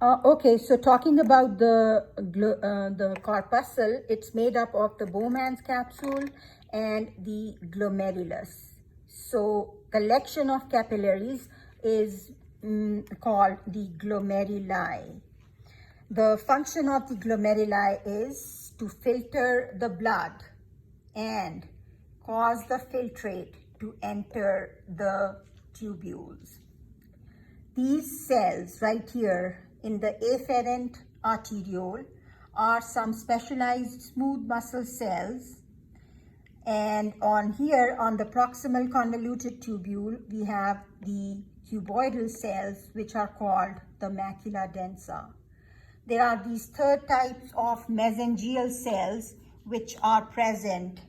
Okay, so talking about the corpuscle, it's made up of the Bowman's capsule and the glomerulus. So collection of capillaries is called the glomeruli. The function of the glomeruli is to filter the blood and cause the filtrate to enter the tubules. These cells right here in the afferent arteriole are some specialized smooth muscle cells, and on here on the proximal convoluted tubule we have the cuboidal cells, which are called the macula densa. There are these third types of mesangial cells which are present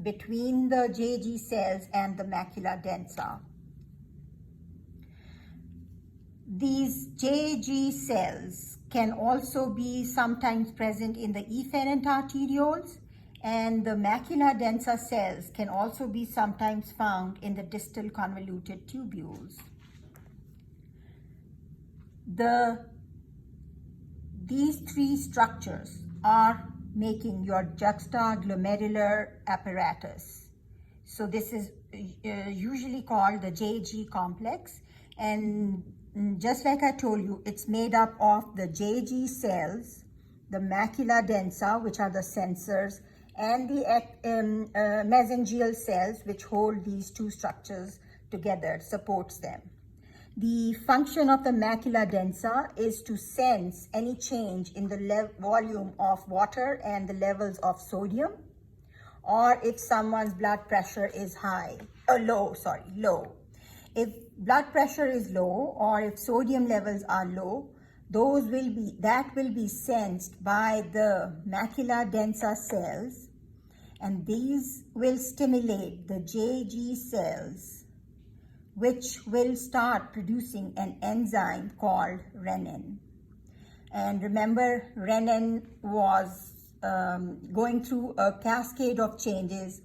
between the JG cells and the macula densa. These JG cells can also be sometimes present in the efferent arterioles, and the macula densa cells can also be sometimes found in the distal convoluted tubules. These three structures are making your juxtaglomerular apparatus. So this is usually called the JG complex, and just like I told you, it's made up of the JG cells, the macula densa, which are the sensors, and the mesangial cells, which hold these two structures together, supports them. The function of the macula densa is to sense any change in the volume of water and the levels of sodium, or if someone's blood pressure is low. If blood pressure is low or if sodium levels are low, that will be sensed by the macula densa cells, and these will stimulate the JG cells, which will start producing an enzyme called renin. And remember, renin was going through a cascade of changes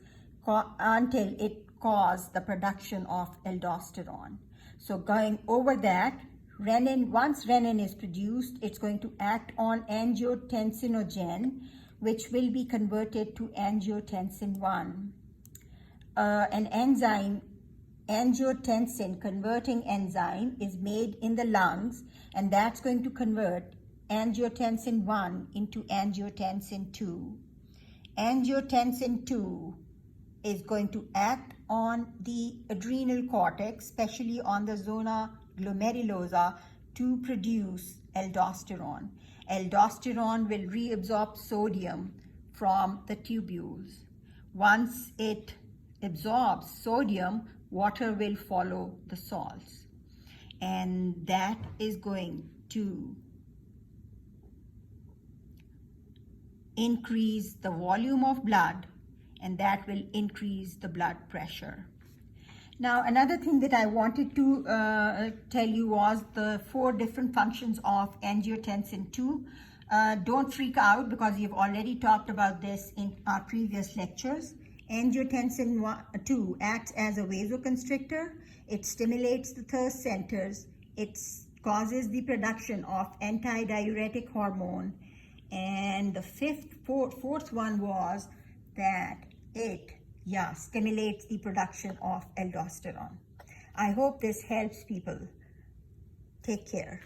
until it caused the production of aldosterone. So going over that, once renin is produced, it's going to act on angiotensinogen, which will be converted to angiotensin 1. An enzyme, angiotensin converting enzyme, is made in the lungs, and that's going to convert angiotensin 1 into angiotensin 2. Angiotensin 2 is going to act on the adrenal cortex, especially on the zona glomerulosa, to produce aldosterone. Aldosterone will reabsorb sodium from the tubules. Once it absorbs sodium, water will follow the salts, and that is going to increase the volume of blood, and that will increase the blood pressure. Now, another thing that I wanted to tell you was the 4 different functions of angiotensin 2. Don't freak out, because we've already talked about this in our previous lectures. Angiotensin 2 acts as a vasoconstrictor. It stimulates the thirst centers. It causes the production of antidiuretic hormone. And the fourth one was that it stimulates the production of aldosterone. I hope this helps people. Take care.